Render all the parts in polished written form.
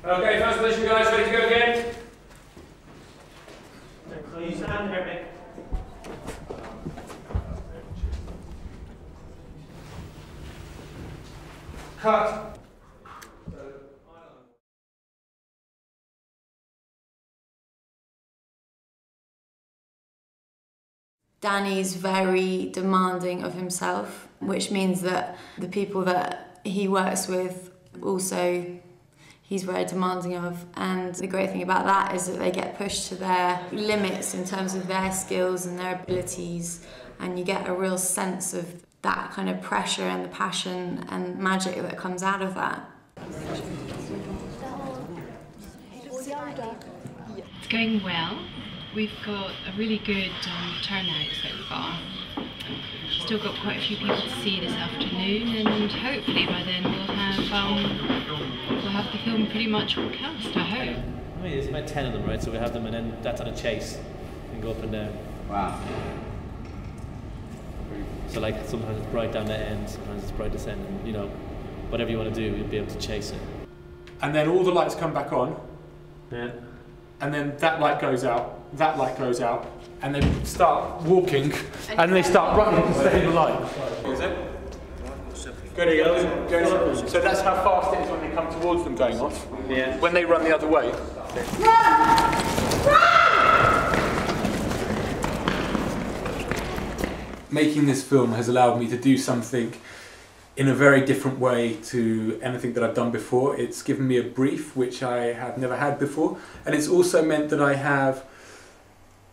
Okay, first position guys, ready to go again? So you stand there, Mick. Cut. Danny's very demanding of himself, which means that the people that he works with also he's very demanding of, and the great thing about that is that they get pushed to their limits in terms of their skills and their abilities, and you get a real sense of that kind of pressure and the passion and magic that comes out of that. It's going well. We've got a really good turnout so far. Still got quite a few people to see this afternoon, and hopefully by then we'll have the film pretty much all cast, I hope. I mean, it's about 10 of them, right? So we have them, and then that's on a chase and go up and down. Wow. So like sometimes it's bright down the end, sometimes it's bright descending. You know, whatever you want to do, you'll be able to chase it. And then all the lights come back on. Yeah. And then that light goes out, that light goes out, and they start walking, and they start running to stay in the light. Is it? So that's how fast it is when they come towards them going off. Yeah. When they run the other way. Making this film has allowed me to do something in a very different way to anything that I've done before. It's given me a brief which I have never had before, and it's also meant that I have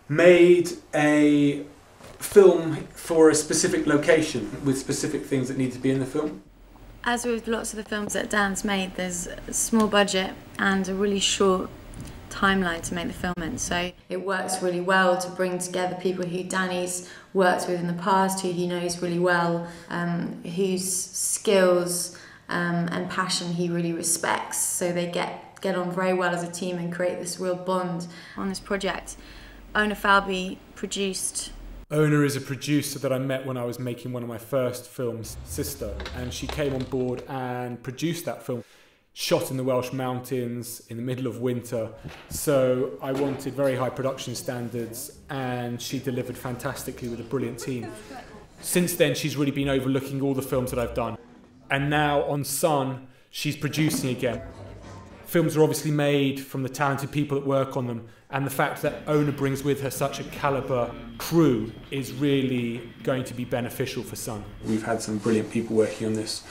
made a film for a specific location with specific things that need to be in the film. As with lots of the films that Dan's made, there's a small budget and a really short timeline to make the film in, so it works really well to bring together people who Danny's worked with in the past, who he knows really well, whose skills and passion he really respects, so they get on very well as a team and create this real bond on this project. Ona Falby produced. Ona is a producer that I met when I was making one of my first films, Sister, and she came on board and produced that film. Shot in the Welsh mountains in the middle of winter, so I wanted very high production standards, and she delivered fantastically with a brilliant team. Since then she's really been overlooking all the films that I've done, and now on Sun she's producing again. Films are obviously made from the talented people that work on them, and the fact that Ona brings with her such a calibre crew is really going to be beneficial for Sun. We've had some brilliant people working on this.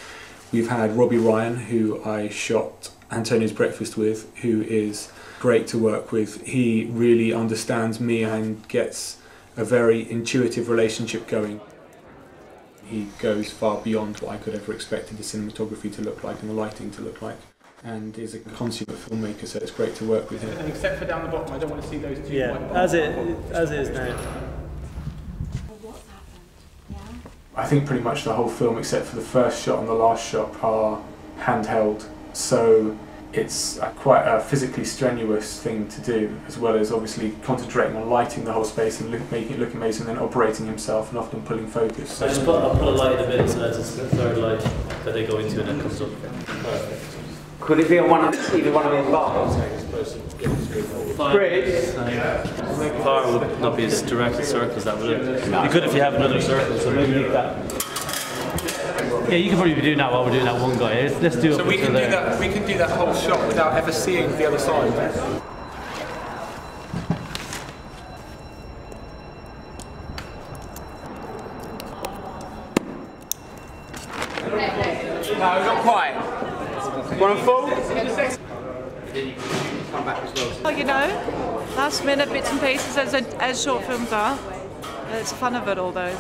We've had Robbie Ryan, who I shot Antonio's Breakfast with, who is great to work with. He really understands me and gets a very intuitive relationship going. He goes far beyond what I could ever expect the cinematography to look like and the lighting to look like, and is a consummate filmmaker, so it's great to work with him. And except for down the bottom, I don't want to see those two. Yeah, as it is now. I think pretty much the whole film, except for the first shot and the last shot, are handheld, so it's quite a physically strenuous thing to do, as well as obviously concentrating on lighting the whole space and making it look amazing, and then operating himself and often pulling focus. So I'll put a light in a bit, so that's a third light that they go into and it comes up. Perfect. Could it be on either one of these bars? Chris? Fire would not be as direct a circle as that, would it? You could if you have another circle, so maybe leave that. Yeah, you could probably be doing that while we're doing that one guy. Let's do it. So we can do that. We can do that whole shot without ever seeing the other side. No, not quite. Want a full? Well, you know, last minute bits and pieces as short films are. It's the fun of it all though.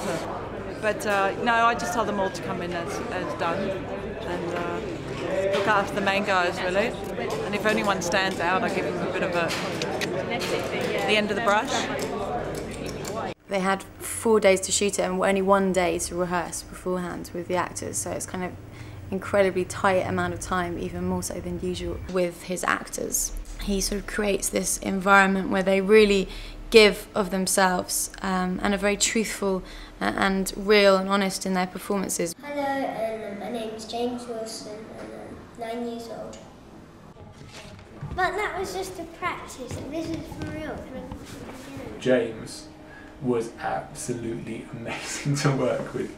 But no, I just tell them all to come in as done and look after the main guys really. And if anyone stands out, I give them a bit of the end of the brush. They had 4 days to shoot it and only 1 day to rehearse beforehand with the actors, so it's kind of incredibly tight amount of time, even more so than usual with his actors. He sort of creates this environment where they really give of themselves and are very truthful and real and honest in their performances. Hello, my name is James Wilson and I'm 9 years old. But that was just a practice, and this is for real. James was absolutely amazing to work with.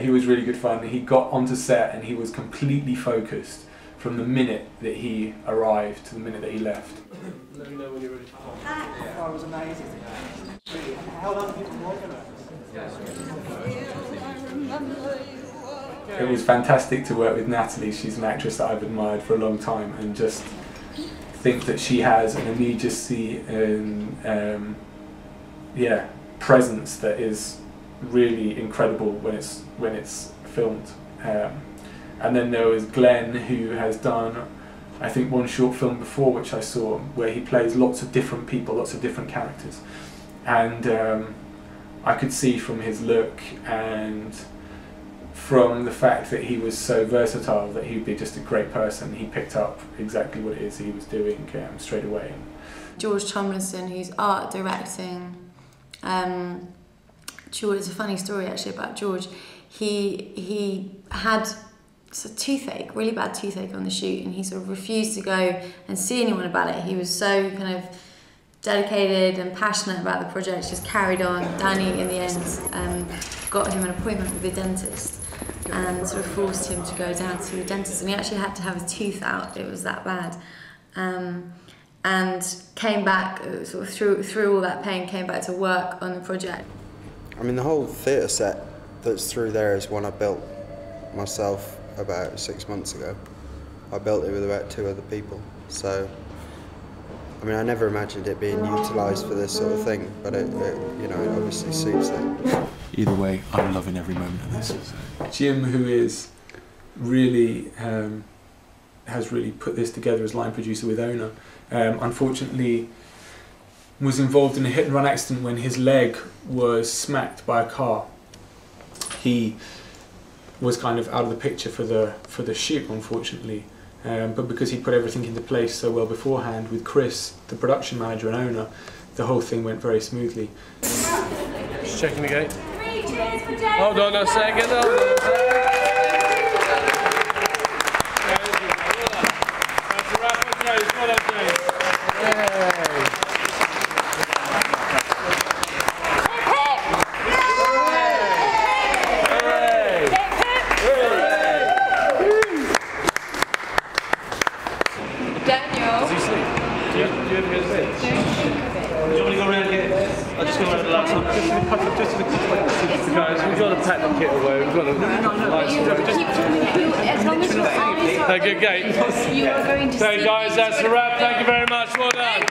He was really good fun. He got onto set and he was completely focused from the minute that he arrived to the minute that he left. Let me know when you're ready to pop. That was amazing. How long have you been working on it? It was fantastic to work with Natalie. She's an actress that I've admired for a long time, and just think that she has an immediacy and presence that is really incredible when it's filmed. And then there was Glenn, who has done, I think, one short film before which I saw, where he plays lots of different people, lots of different characters, and I could see from his look and from the fact that he was so versatile that he'd be just a great person. He picked up exactly what it is he was doing straight away. George Tomlinson, who's art directing, George, it's a funny story actually about George. He had a toothache, really bad toothache on the shoot, and he sort of refused to go and see anyone about it. He was so kind of dedicated and passionate about the project, just carried on. Danny, in the end, got him an appointment with a dentist and sort of forced him to go down to the dentist, and he actually had to have his tooth out. It was that bad. And came back, sort of through all that pain, came back to work on the project. I mean, the whole theatre set that's through there is one I built myself about 6 months ago. I built it with about 2 other people, so I mean, I never imagined it being utilised for this sort of thing, but it you know, it obviously suits it. Either way, I'm loving every moment of this. Jim, who is really has really put this together as line producer with Ona, unfortunately was involved in a hit and run accident when his leg was smacked by a car. He was kind of out of the picture for the shoot, unfortunately, but because he put everything into place so well beforehand with Chris, the production manager, and Ona, the whole thing went very smoothly. Just checking the gate. Hold on a second. Guys, we've got to pack the kit away. We've got to. As long as you're good gate. you are going to So, guys, that's a wrap. Thank you very much. Well done.